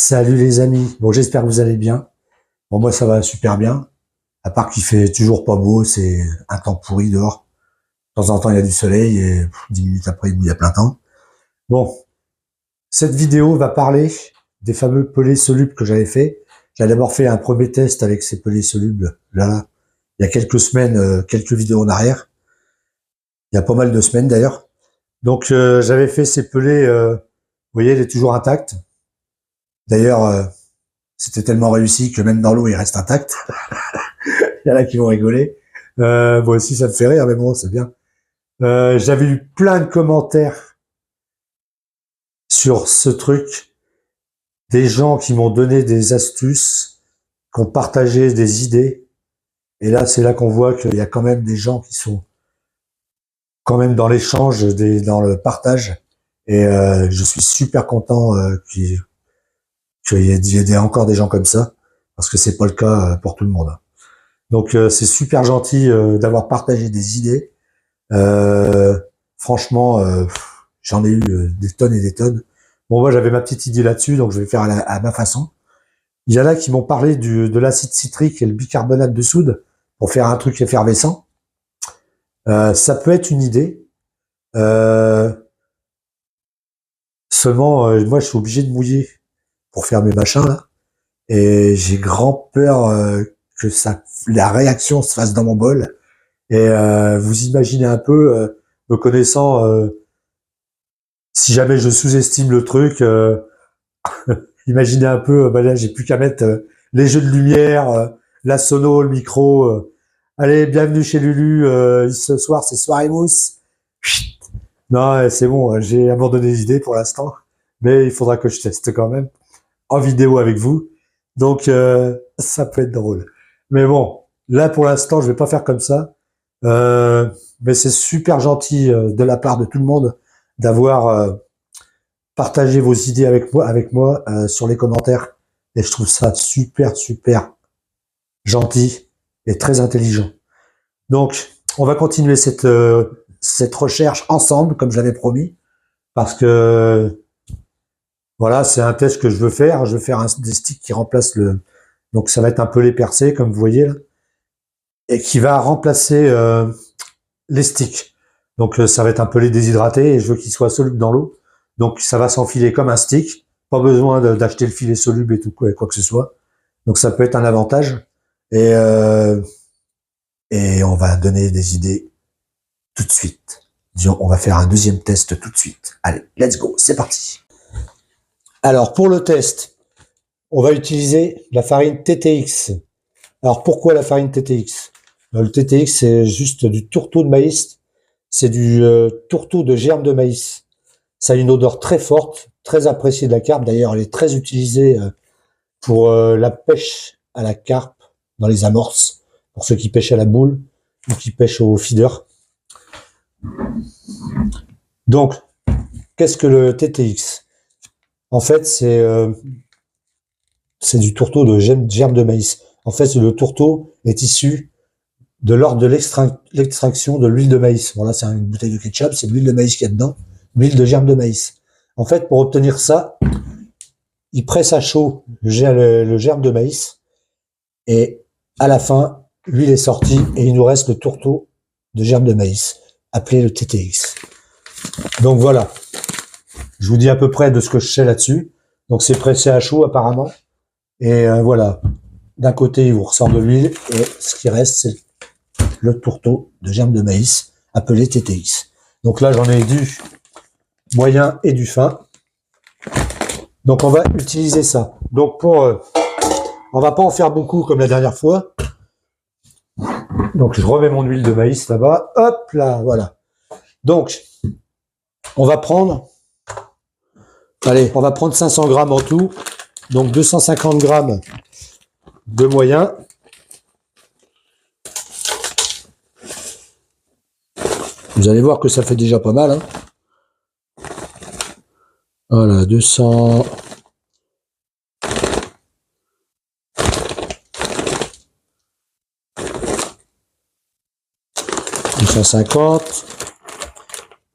Salut les amis, bon j'espère que vous allez bien. Bon moi ça va super bien, à part qu'il fait toujours pas beau, c'est un temps pourri dehors. De temps en temps il y a du soleil et 10 minutes après il mouille à plein temps. Bon, cette vidéo va parler des fameux pelés solubles que j'avais fait. J'ai d'abord fait un premier test avec ces pelés solubles là, il y a quelques semaines, quelques vidéos en arrière. Il y a pas mal de semaines d'ailleurs. Donc j'avais fait ces pelés, vous voyez, il est toujours intact. D'ailleurs, c'était tellement réussi que même dans l'eau, il reste intact. Il y en a qui vont rigoler. Moi aussi, ça me fait rire, mais bon, c'est bien. J'avais eu plein de commentaires sur ce truc. Des gens qui m'ont donné des astuces, qui ont partagé des idées. Et là, c'est là qu'on voit qu'il y a quand même des gens qui sont quand même dans l'échange, dans le partage. Et je suis super content qu'il y ait encore des gens comme ça, parce que c'est pas le cas pour tout le monde. Donc c'est super gentil d'avoir partagé des idées. Franchement, j'en ai eu des tonnes et des tonnes. Bon, moi j'avais ma petite idée là-dessus, donc je vais faire à ma façon. Il y en a qui m'ont parlé de l'acide citrique et le bicarbonate de soude pour faire un truc effervescent. Ça peut être une idée. Seulement, moi je suis obligé de mouiller pour faire mes machins là. Et j'ai grand peur que la réaction se fasse dans mon bol. Et vous imaginez un peu, me connaissant, si jamais je sous-estime le truc, imaginez un peu, là j'ai plus qu'à mettre les jeux de lumière, la sono, le micro. Allez, bienvenue chez Lulu, ce soir c'est soirée mousse. Chut. Non, c'est bon, j'ai abandonné l'idée pour l'instant, mais il faudra que je teste quand même en vidéo avec vous. Donc ça peut être drôle. Mais bon, là pour l'instant, je vais pas faire comme ça. Mais c'est super gentil de la part de tout le monde d'avoir partagé vos idées avec moi sur les commentaires. Et je trouve ça super gentil et très intelligent. Donc, on va continuer cette recherche ensemble, comme je l'avais promis, parce que voilà, c'est un test que je veux faire. Je veux faire des sticks qui remplacent donc ça va être un pelé percé, comme vous voyez là, et qui va remplacer les sticks. Donc ça va être un pelé déshydraté et je veux qu'il soit soluble dans l'eau. Donc ça va s'enfiler comme un stick. Pas besoin d'acheter le filet soluble et tout quoi que ce soit. Donc ça peut être un avantage. Et on va donner des idées tout de suite. Disons, on va faire un deuxième test tout de suite. Allez, let's go, c'est parti. Alors pour le test, on va utiliser la farine TTX. Alors pourquoi la farine TTX? Le TTX, c'est juste du tourteau de maïs. C'est du tourteau de germe de maïs. Ça a une odeur très forte, très appréciée de la carpe. D'ailleurs, elle est très utilisée pour la pêche à la carpe dans les amorces, pour ceux qui pêchent à la boule ou qui pêchent au feeder. Donc, qu'est-ce que le TTX? En fait, c'est du tourteau de germe de maïs. En fait, le tourteau est issu de l'ordre de l'extraction de l'huile de maïs. Bon, là, c'est une bouteille de ketchup, c'est de l'huile de maïs qu'il y a dedans, l'huile de germe de maïs. En fait, pour obtenir ça, il presse à chaud le germe de maïs et à la fin, l'huile est sortie et il nous reste le tourteau de germe de maïs, appelé le TTX. Donc voilà, je vous dis à peu près de ce que je sais là-dessus. Donc c'est pressé à chaud apparemment. Et voilà, d'un côté, il vous ressort de l'huile et ce qui reste, c'est le tourteau de germe de maïs appelé TTX. Donc là, j'en ai du moyen et du fin. Donc on va utiliser ça. Donc on va pas en faire beaucoup comme la dernière fois. Donc je remets mon huile de maïs là-bas. Hop là, voilà. Donc on va prendre, allez, on va prendre 500 grammes en tout. Donc 250 grammes de moyen. Vous allez voir que ça fait déjà pas mal. Hein. Voilà, 200.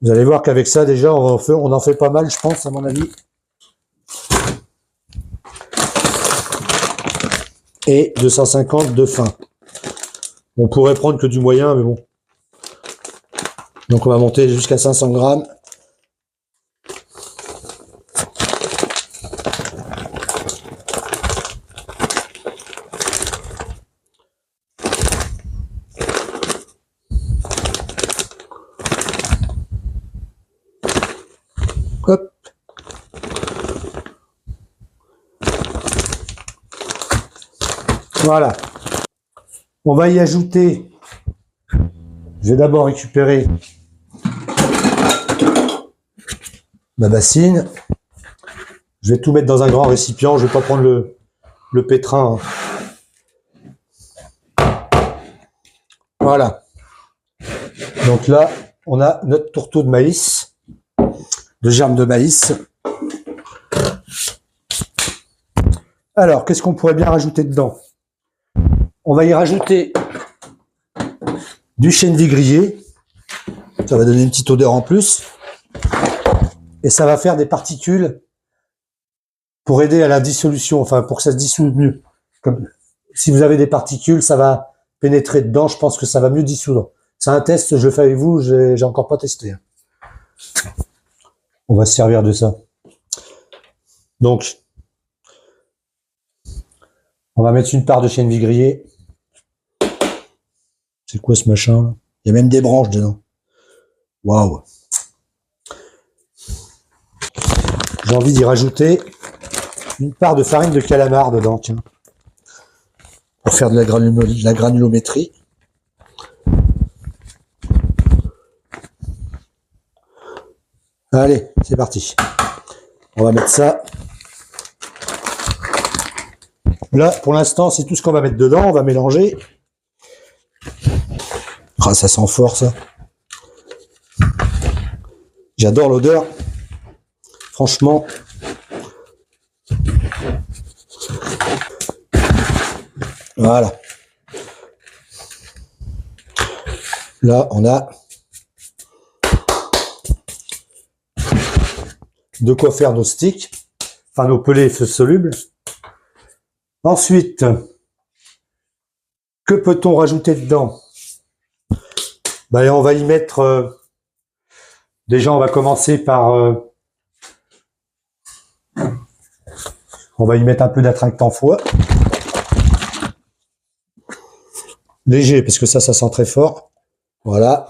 Vous allez voir qu'avec ça déjà on en fait pas mal, je pense, à mon avis. et 250 de fin. On pourrait prendre que du moyen, mais bon. Donc on va monter jusqu'à 500 grammes. Hop. Voilà. On va y ajouter, je vais d'abord récupérer ma bassine. Je vais tout mettre dans un grand récipient, je vais pas prendre le pétrin. Voilà. Donc là, on a notre tourteau de maïs, de germes de maïs. Alors, qu'est-ce qu'on pourrait bien rajouter dedans? On va y rajouter du chène vie grillé. Ça va donner une petite odeur en plus. Et ça va faire des particules pour aider à la dissolution, enfin pour que ça se dissout mieux. Comme, si vous avez des particules, ça va pénétrer dedans, je pense que ça va mieux dissoudre. C'est un test, je le fais avec vous, j'ai encore pas testé. On va se servir de ça. Donc, on va mettre une part de chène vie grillé. C'est quoi ce machin là? Il y a même des branches dedans. Waouh! J'ai envie d'y rajouter une part de farine de calamar dedans, tiens. Pour faire de la granulométrie. Allez, c'est parti. On va mettre ça. Là, pour l'instant, c'est tout ce qu'on va mettre dedans. On va mélanger. Ah, ça sent fort, ça. J'adore l'odeur. Franchement. Voilà. Là, on a de quoi faire nos sticks, enfin nos pelés solubles. Ensuite, que peut-on rajouter dedans? Ben, on va y mettre, déjà on va commencer par, on va y mettre un peu d'attractant foie. Léger, parce que ça sent très fort. Voilà.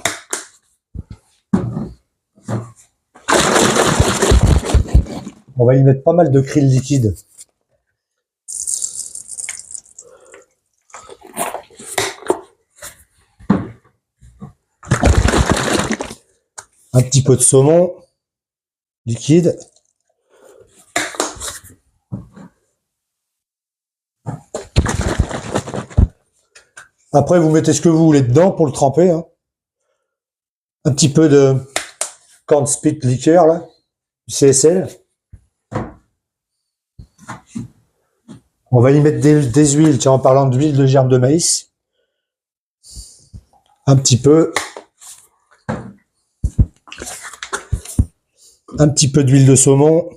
On va y mettre pas mal de krill liquide. Un petit peu de saumon liquide. Après, vous mettez ce que vous voulez dedans pour le tremper. Hein. Un petit peu de corn spit liqueur, là, du CSL. On va y mettre des huiles, tiens, en parlant d'huile de germe de maïs. Un petit peu. Un petit peu d'huile de saumon.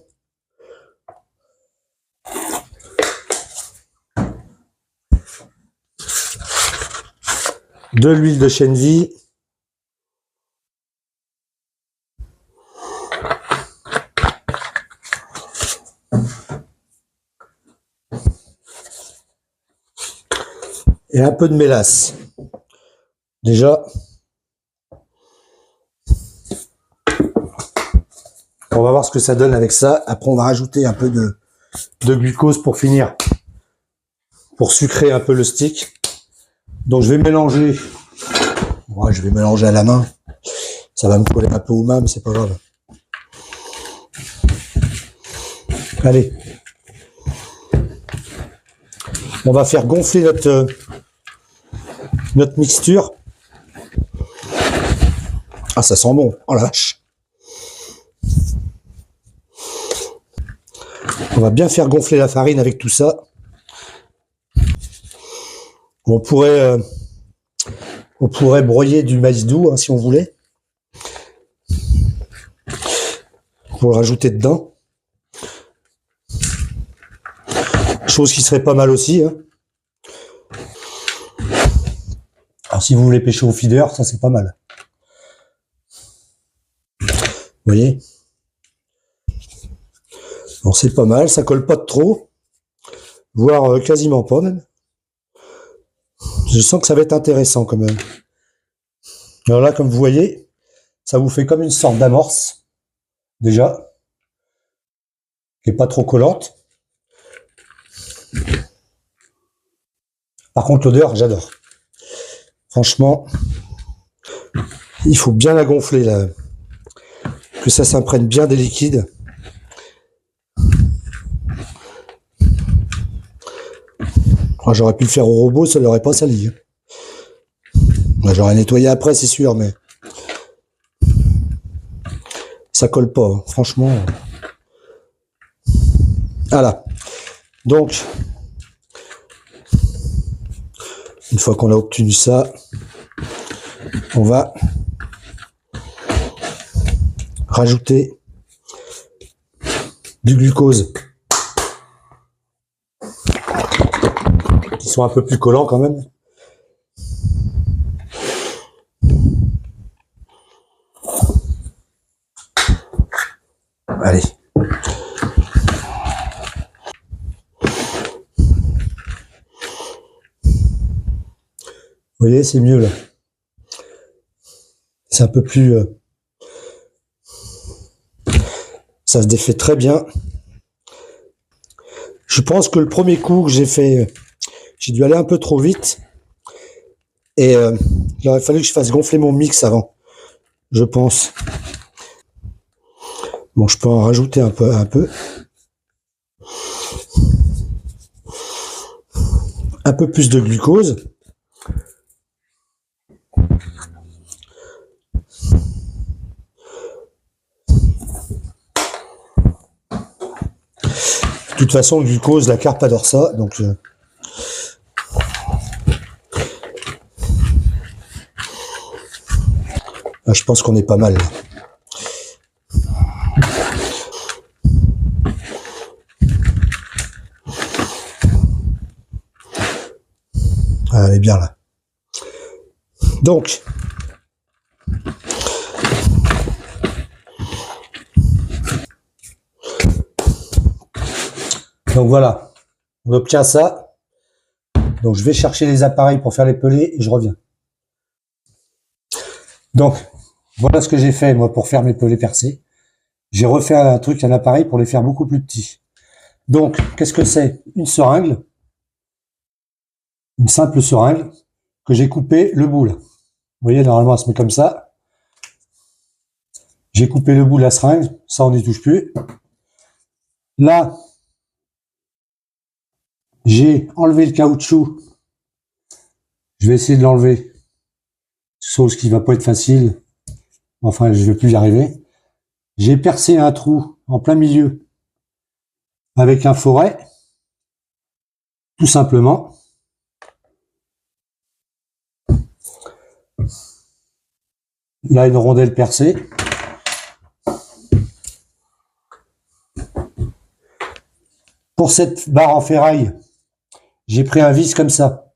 De l'huile de chène vie. Et un peu de mélasse. Déjà, on va voir ce que ça donne avec ça. Après, on va rajouter un peu de glucose pour finir, pour sucrer un peu le stick. Donc, je vais mélanger. Ouais, je vais mélanger à la main. Ça va me coller un peu aux mains, mais c'est pas grave. Allez. On va faire gonfler notre mixture. Ah, ça sent bon. Oh la vache. On va bien faire gonfler la farine avec tout ça. On pourrait broyer du maïs doux, hein, si on voulait. Pour le rajouter dedans. Chose qui serait pas mal aussi. Hein. Alors si vous voulez pêcher au feeder, ça c'est pas mal. Vous voyez? Bon, c'est pas mal, ça colle pas de trop, voire quasiment pas même. Je sens que ça va être intéressant quand même. Alors là, comme vous voyez, ça vous fait comme une sorte d'amorce, déjà, qui est pas trop collante. Par contre, l'odeur, j'adore. Franchement, il faut bien la gonfler, là, que ça s'imprègne bien des liquides. Alors, j'aurais pu le faire au robot, ça l'aurait pas sali. J'aurais nettoyé après, c'est sûr, mais ça colle pas, hein. Franchement. Voilà. Donc, une fois qu'on a obtenu ça, on va rajouter du glucose, qui sont un peu plus collants quand même. Allez. Vous voyez, c'est mieux là. C'est un peu plus... ça se défait très bien. Je pense que le premier coup que j'ai fait, j'ai dû aller un peu trop vite. Et il aurait fallu que je fasse gonfler mon mix avant, je pense. Bon, je peux en rajouter un peu. Un peu plus de glucose. De toute façon, le glucose, la carpe adore ça, donc je pense qu'on est pas mal. Ah, elle est bien là. Donc, voilà, on obtient ça. Donc je vais chercher les appareils pour faire les pelés et je reviens. Donc, voilà ce que j'ai fait moi pour faire mes pelés percés. J'ai refait un appareil pour les faire beaucoup plus petits. Donc, qu'est-ce que c'est? Une seringue, une simple seringue, que j'ai coupé le bout là. Vous voyez, normalement, elle se met comme ça. J'ai coupé le bout de la seringue, ça on n'y touche plus. Là, j'ai enlevé le caoutchouc. Je vais essayer de l'enlever. Chose qui va pas être facile. Enfin, je vais plus y arriver. J'ai percé un trou en plein milieu avec un foret, tout simplement. Là, une rondelle percée. Pour cette barre en ferraille, j'ai pris un vis comme ça.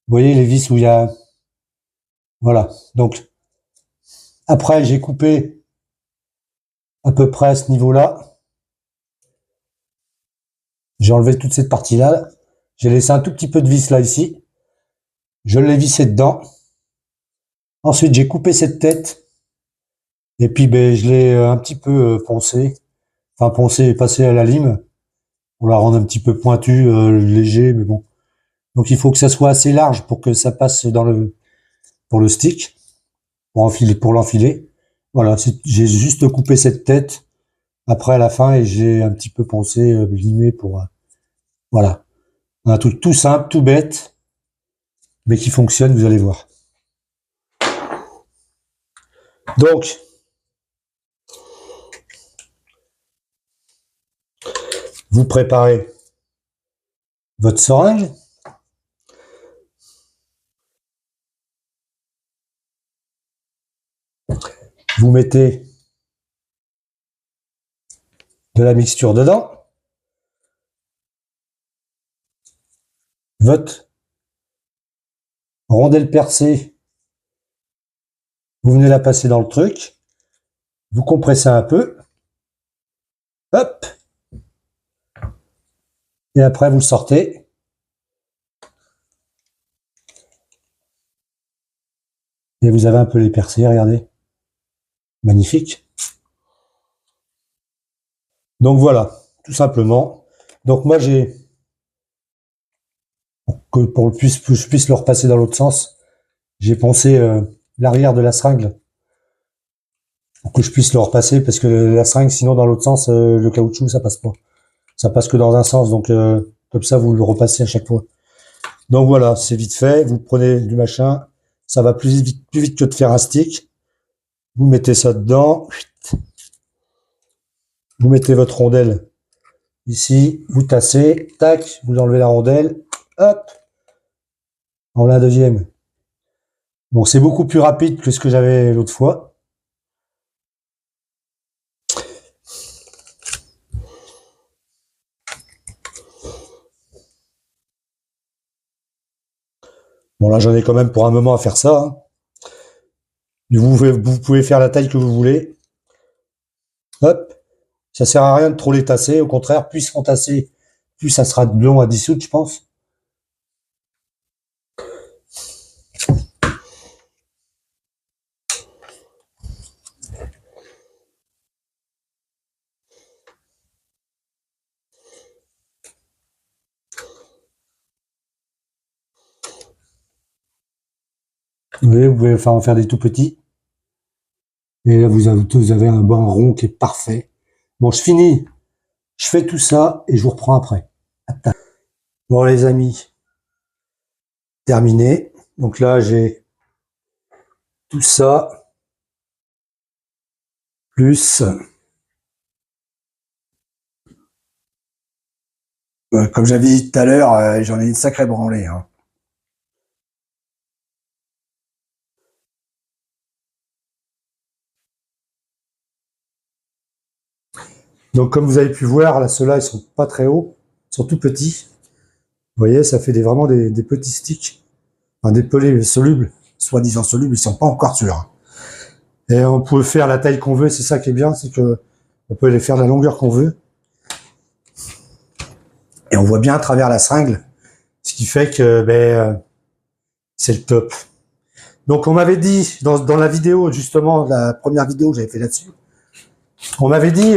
Vous voyez les vis où il y a... Voilà. Donc, après, j'ai coupé à peu près à ce niveau-là. J'ai enlevé toute cette partie-là. J'ai laissé un tout petit peu de vis là, ici. Je l'ai vissé dedans. Ensuite, j'ai coupé cette tête. Et puis, je l'ai un petit peu poncé. Enfin, poncé et passé à la lime. Pour la rendre un petit peu pointue, léger, mais bon. Donc, il faut que ça soit assez large pour que ça passe pour le stick. Pour l'enfiler. Voilà, j'ai juste coupé cette tête après à la fin et j'ai un petit peu poncé, limé pour... voilà. Un truc tout simple, tout bête, mais qui fonctionne, vous allez voir. Donc, vous préparez votre seringue. Vous mettez de la mixture dedans. Votre rondelle percée, vous venez la passer dans le truc, vous compressez un peu, hop, et après vous le sortez. Et vous avez un peu les percées, regardez. Magnifique. Donc voilà, tout simplement. Donc moi j'ai, pour que je puisse le repasser dans l'autre sens, j'ai poncé l'arrière de la seringue pour que je puisse le repasser, parce que la seringue, sinon dans l'autre sens, le caoutchouc, ça passe pas. Ça passe que dans un sens, donc comme ça, vous le repassez à chaque fois. Donc voilà, c'est vite fait. Vous prenez du machin, ça va plus vite que de faire un stick. Vous mettez ça dedans. Vous mettez votre rondelle ici, vous tassez, tac, vous enlevez la rondelle, hop, en voilà un deuxième. Donc c'est beaucoup plus rapide que ce que j'avais l'autre fois. Bon là j'en ai quand même pour un moment à faire ça. Hein. Vous pouvez faire la taille que vous voulez. Hop, ça sert à rien de trop les tasser. Au contraire, plus ils seront tassés, plus ça sera long à dissoudre, je pense. Oui, vous pouvez en faire des tout petits. Et là, vous avez un bon rond qui est parfait. Bon, je finis. Je fais tout ça et je vous reprends après. Bon, les amis, terminé. Donc là, j'ai tout ça, plus, comme j'avais dit tout à l'heure, j'en ai une sacrée branlée. Hein. Donc comme vous avez pu voir, là, ceux-là, ils sont pas très hauts, ils sont tout petits. Vous voyez, ça fait vraiment des petits sticks, enfin, des pelés solubles, soi-disant solubles, ils sont pas encore sûrs. Et on peut faire la taille qu'on veut, c'est ça qui est bien, c'est que on peut les faire de la longueur qu'on veut. Et on voit bien à travers la seringue, ce qui fait que c'est le top. Donc on m'avait dit, dans la vidéo, justement, la première vidéo que j'avais fait là-dessus, on m'avait dit,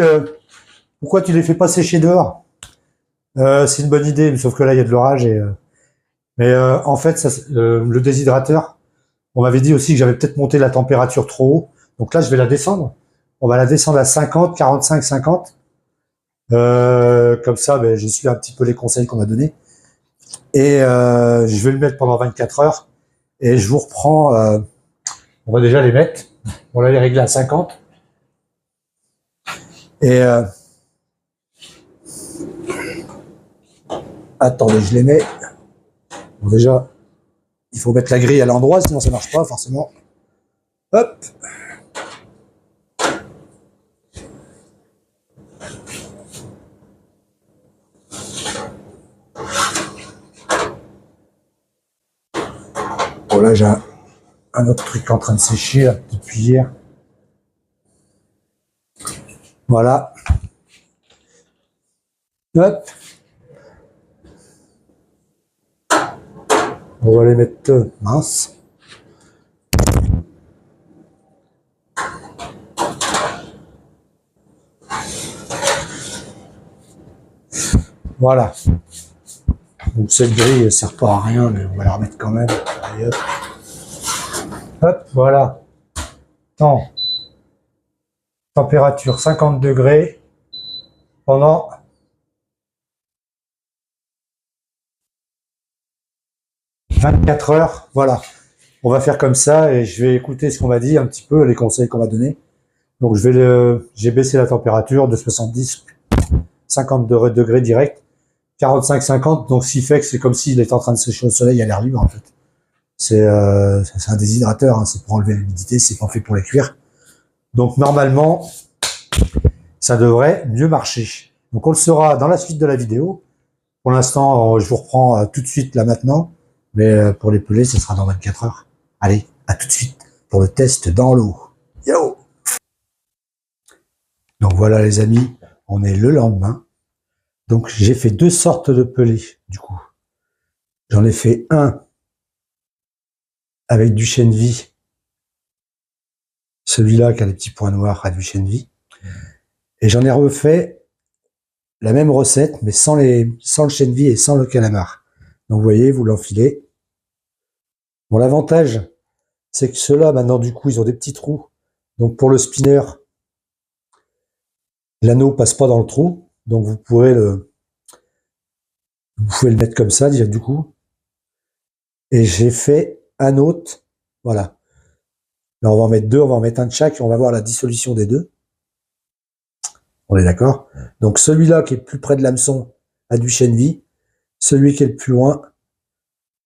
pourquoi tu les fais pas sécher dehors? C'est une bonne idée, sauf que là, il y a de l'orage. Mais en fait, le déshydrateur, on m'avait dit aussi que j'avais peut-être monté la température trop haut. Donc là, je vais la descendre. On va la descendre à 50, 45, 50. Comme ça, je suis un petit peu les conseils qu'on m'a donnés. Et je vais le mettre pendant 24 heures. Et je vous reprends. On va déjà les mettre. On va les régler à 50. Et attendez, je les mets. Bon, déjà, il faut mettre la grille à l'endroit, sinon ça marche pas forcément. Hop. Bon là, j'ai un autre truc en train de sécher là, depuis hier. Voilà. Hop. On va les mettre minces. Voilà. Donc cette grille ne sert pas à rien, mais on va la remettre quand même. Allez, hop. Hop, voilà. Température 50 degrés pendant 24 heures. Voilà. On va faire comme ça et je vais écouter ce qu'on m'a dit un petit peu, les conseils qu'on m'a donnés. Donc j'ai baissé la température de 70, 50 degrés direct, 45, 50. Donc ce qui fait que c'est comme s'il était en train de sécher au soleil à l'air libre en fait. C'est un déshydrateur, hein, c'est pour enlever l'humidité, c'est pas fait pour les cuire. Donc normalement, ça devrait mieux marcher. Donc on le saura dans la suite de la vidéo. Pour l'instant, je vous reprends tout de suite là maintenant. Mais pour les peler, ce sera dans 24 heures. Allez, à tout de suite pour le test dans l'eau. Yo! Donc voilà les amis, on est le lendemain. Donc j'ai fait deux sortes de pelés du coup. J'en ai fait un avec du chènevis. Celui-là qui a les petits points noirs a du chènevis. Et j'en ai refait la même recette, mais sans le chènevis et sans le calamar. Donc vous voyez, vous l'enfilez. Bon, l'avantage, c'est que ceux-là, maintenant, du coup, ils ont des petits trous. Donc pour le spinner, l'anneau passe pas dans le trou. Donc vous pouvez le mettre comme ça, du coup. Et j'ai fait un autre. Voilà. Là, on va en mettre deux, on va en mettre un de chaque et on va voir la dissolution des deux. On est d'accord? Donc celui-là qui est plus près de l'hameçon a du chènevis. Celui qui est le plus loin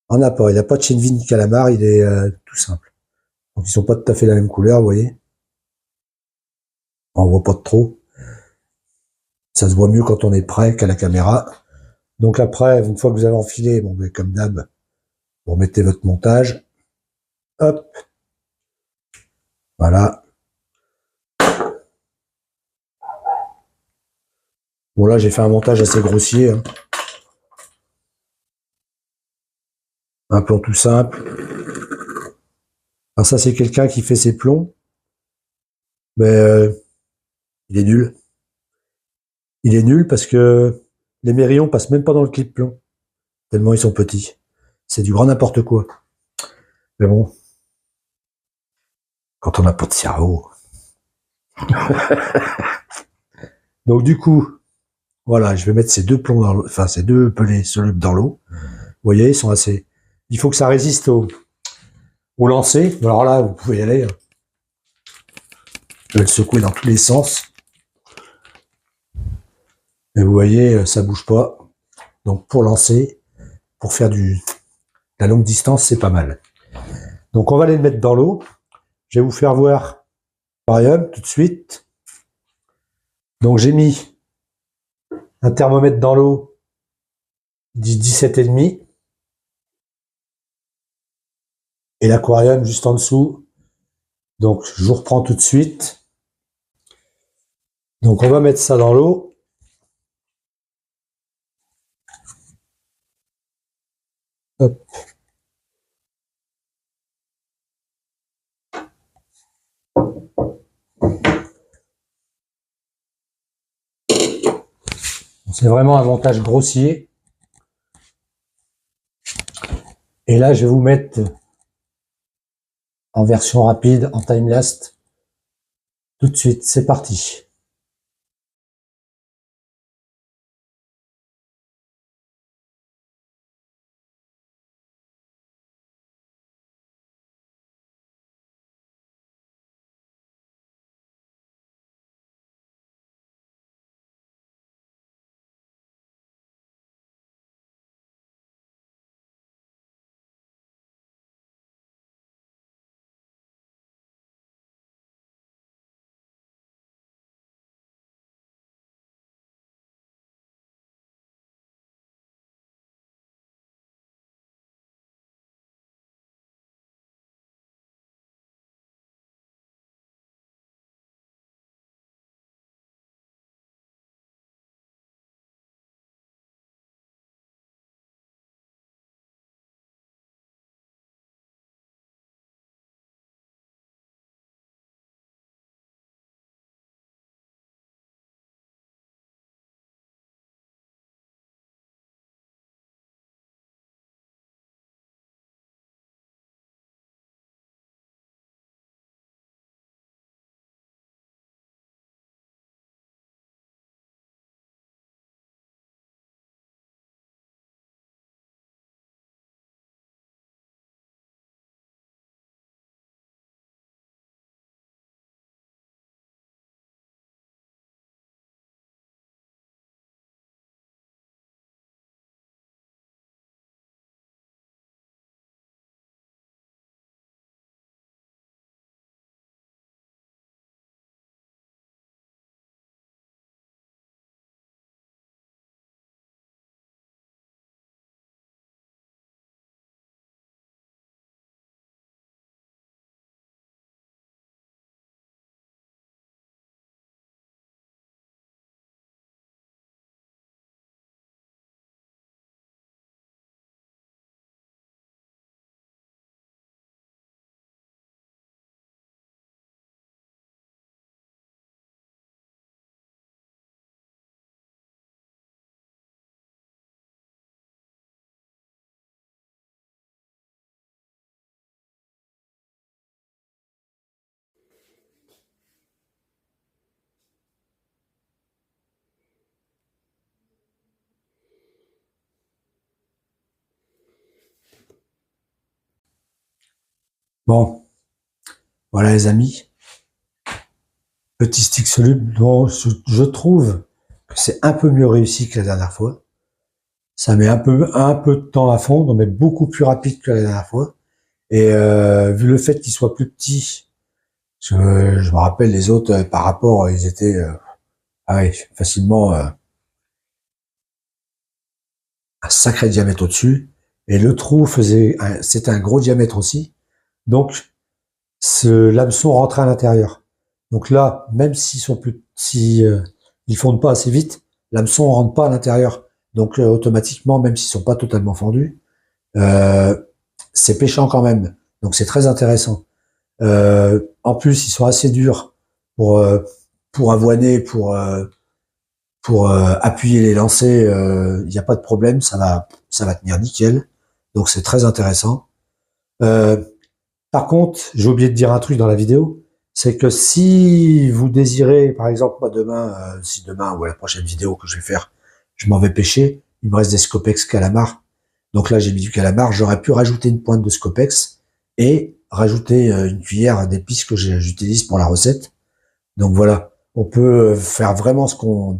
en a pas. Il n'a pas de chènevis ni calamar, il est tout simple. Donc ils sont pas tout à fait la même couleur, vous voyez. On voit pas de trop. Ça se voit mieux quand on est près qu'à la caméra. Donc après, une fois que vous avez enfilé, bon, ben, comme d'hab, vous remettez votre montage. Hop. Voilà. Bon là, j'ai fait un montage assez grossier. Hein. Un plan tout simple. Alors ça, c'est quelqu'un qui fait ses plombs. Mais il est nul. Il est nul parce que les mérillons passent même pas dans le clip plomb. Tellement ils sont petits. C'est du grand n'importe quoi. Mais bon, quand on n'a pas de cerveau. Donc du coup, voilà, je vais mettre ces deux plombs dans l'eau, enfin ces deux pelés solubles dans l'eau. Vous voyez, ils sont assez. Il faut que ça résiste au lancer. Alors là, vous pouvez y aller. Je vais le secouer dans tous les sens. Et vous voyez, ça bouge pas. Donc pour lancer, pour faire la longue distance, c'est pas mal. Donc on va les mettre dans l'eau. Je vais vous faire voir l'aquarium tout de suite. Donc j'ai mis un thermomètre dans l'eau, dit 17,5. Et l'aquarium juste en dessous. Donc je vous reprends tout de suite. Donc on va mettre ça dans l'eau. Hop. C'est vraiment un montage grossier. Et là, je vais vous mettre en version rapide, en time-lapse. Tout de suite, c'est parti. Bon, voilà les amis. Petit stick soluble dont je trouve que c'est un peu mieux réussi que la dernière fois. Ça met un peu de temps à fondre, mais beaucoup plus rapide que la dernière fois. Et vu le fait qu'il soit plus petit, je me rappelle les autres par rapport, ils étaient facilement un sacré diamètre au-dessus. Et le trou c'était un gros diamètre aussi. Donc l'hameçon rentrait à l'intérieur. Donc là, même ils fondent pas assez vite, l'hameçon rentre pas à l'intérieur. Donc automatiquement, même s'ils sont pas totalement fendus, c'est pêchant quand même. Donc c'est très intéressant. En plus, ils sont assez durs pour avoiner, pour appuyer les lancers. Il n'y a pas de problème, ça va tenir nickel. Donc c'est très intéressant. Par contre, j'ai oublié de dire un truc dans la vidéo, c'est que si vous désirez, par exemple, moi demain, si demain ou à la prochaine vidéo que je vais faire, je m'en vais pêcher, il me reste des Scopex calamar. Donc là, j'ai mis du calamar, j'aurais pu rajouter une pointe de Scopex et rajouter une cuillère d'épices que j'utilise pour la recette. Donc voilà, on peut faire vraiment ce qu'on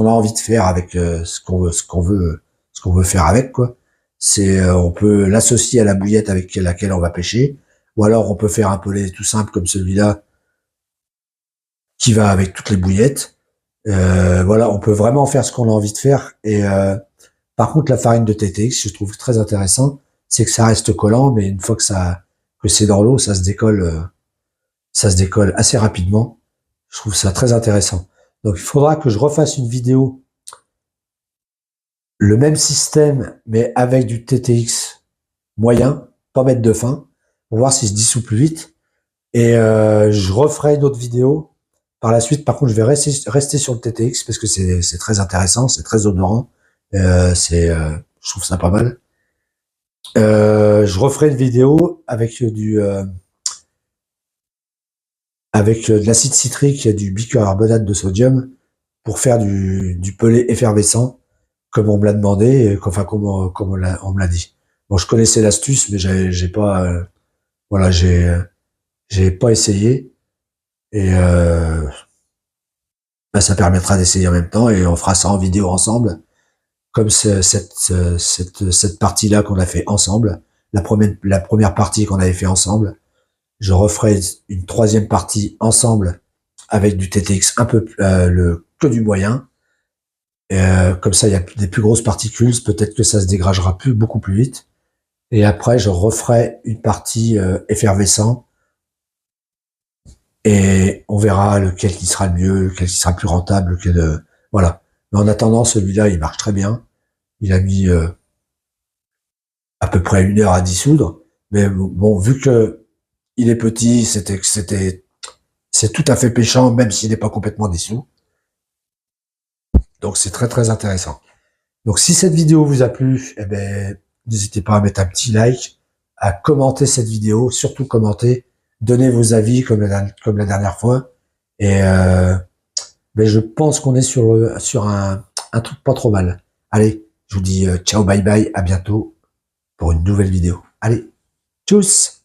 a envie de faire avec ce qu'on veut faire avec quoi. C'est on peut l'associer à la bouillette avec laquelle on va pêcher, ou alors on peut faire un pellet tout simple comme celui-là qui va avec toutes les bouillettes. Voilà, on peut vraiment faire ce qu'on a envie de faire. Et par contre, la farine de TTX, je trouve très intéressant, c'est que ça reste collant, mais une fois que c'est dans l'eau, ça se décolle assez rapidement. Je trouve ça très intéressant. Donc il faudra que je refasse une vidéo, le même système, mais avec du TTX moyen, pas mettre de fin, pour voir s'il se dissout plus vite. Et je referai une autre vidéo par la suite. Par contre, je vais rester sur le TTX parce que c'est très intéressant, c'est très odorant. Je trouve ça pas mal. Je referai une vidéo avec de l'acide citrique et du bicarbonate de sodium pour faire du pelé effervescent, comme on me l'a demandé, enfin comme on me l'a dit. Bon, je connaissais l'astuce, mais j'ai pas, voilà, j'ai pas essayé. Et ça permettra d'essayer en même temps et on fera ça en vidéo ensemble, comme cette partie-là qu'on a fait ensemble, la première partie qu'on avait fait ensemble. Je referai une troisième partie ensemble avec du TTX un peu que du moyen. Comme ça, il y a des plus grosses particules, peut-être que ça se dégagera beaucoup plus vite. Et après, je referai une partie effervescent. Et on verra lequel qui sera le mieux, lequel qui sera le plus rentable, voilà. Mais en attendant, celui-là, il marche très bien. Il a mis à peu près 1 heure à dissoudre. Mais bon, vu que il est petit, c'est tout à fait pêchant, même s'il n'est pas complètement dissous. Donc c'est très très intéressant. Donc si cette vidéo vous a plu, eh ben, n'hésitez pas à mettre un petit like, à commenter cette vidéo, surtout commenter, donnez vos avis comme la dernière fois. Et ben je pense qu'on est sur un truc pas trop mal. Allez, je vous dis ciao, bye bye, à bientôt pour une nouvelle vidéo. Allez, tchuss!